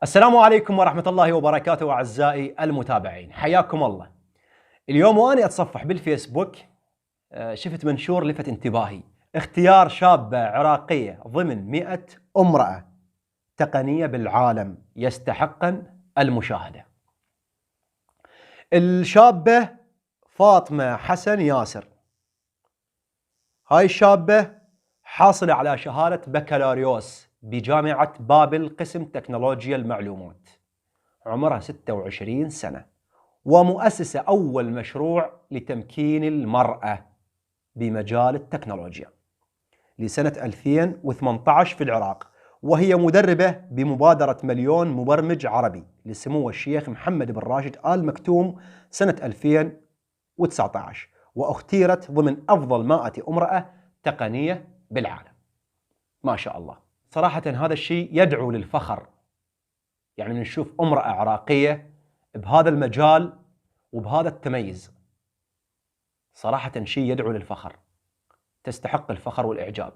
السلام عليكم ورحمة الله وبركاته أعزائي المتابعين، حياكم الله. اليوم وأنا أتصفح بالفيسبوك شفت منشور لفت انتباهي: اختيار شابة عراقية ضمن 100 امرأة تقنية بالعالم يستحقن المشاهدة. الشابة فاطمة حسن ياسر. هاي الشابة حاصلة على شهادة بكالوريوس بجامعة بابل قسم تكنولوجيا المعلومات، عمرها 26 سنة، ومؤسسة أول مشروع لتمكين المرأة بمجال التكنولوجيا لسنة 2018 في العراق، وهي مدربة بمبادرة مليون مبرمج عربي لسمو الشيخ محمد بن راشد آل مكتوم سنة 2019، واختيرت ضمن أفضل 100 امرأة تقنية بالعالم. ما شاء الله، صراحة هذا الشيء يدعو للفخر. يعني نشوف امرأة عراقية بهذا المجال وبهذا التميز، صراحة شيء يدعو للفخر، تستحق الفخر والإعجاب،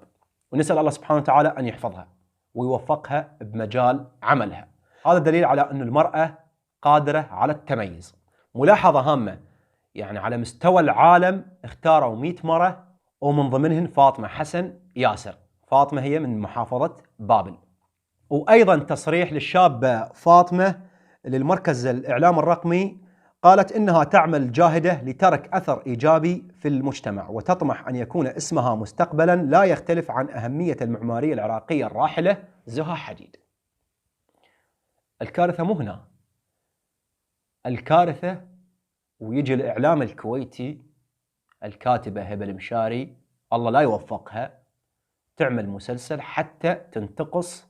ونسأل الله سبحانه وتعالى أن يحفظها ويوفقها بمجال عملها. هذا دليل على أن المرأة قادرة على التميز. ملاحظة هامة، يعني على مستوى العالم اختاروا 100 مرة ومن ضمنهن فاطمة حسن ياسر. فاطمة هي من محافظة بابل. وأيضا تصريح للشابة فاطمة للمركز الإعلام الرقمي، قالت إنها تعمل جاهدة لترك أثر إيجابي في المجتمع، وتطمح أن يكون اسمها مستقبلا لا يختلف عن أهمية المعمارية العراقية الراحلة زها حديد. الكارثة مو هنا، الكارثة ويجي الإعلام الكويتي، الكاتبة هبة المشاري الله لا يوفقها، تعمل مسلسل حتى تنتقص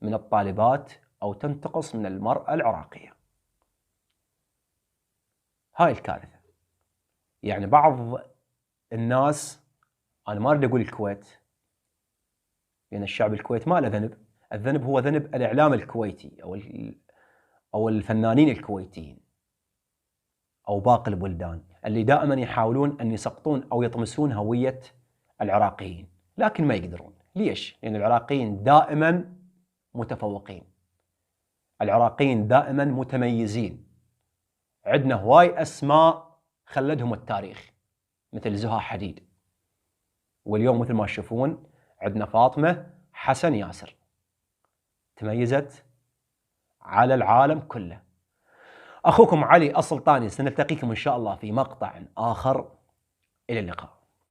من الطالبات أو تنتقص من المرأة العراقية. هاي الكارثة. يعني بعض الناس، أنا ما أريد أقول الكويت لأن الشعب الكويتي ما له ذنب، الذنب هو ذنب الإعلام الكويتي أو الفنانين الكويتيين أو باقي البلدان اللي دائما يحاولون أن يسقطون أو يطمسون هوية العراقيين، لكن ما يقدرون. ليش؟ لأن العراقيين دائما متفوقين، العراقيين دائما متميزين، عندنا هواي أسماء خلدهم التاريخ مثل زها حديد، واليوم مثل ما تشوفون عندنا فاطمة حسن ياسر تميزت على العالم كله. أخوكم علي السلطاني، سنلتقيكم إن شاء الله في مقطع آخر، إلى اللقاء.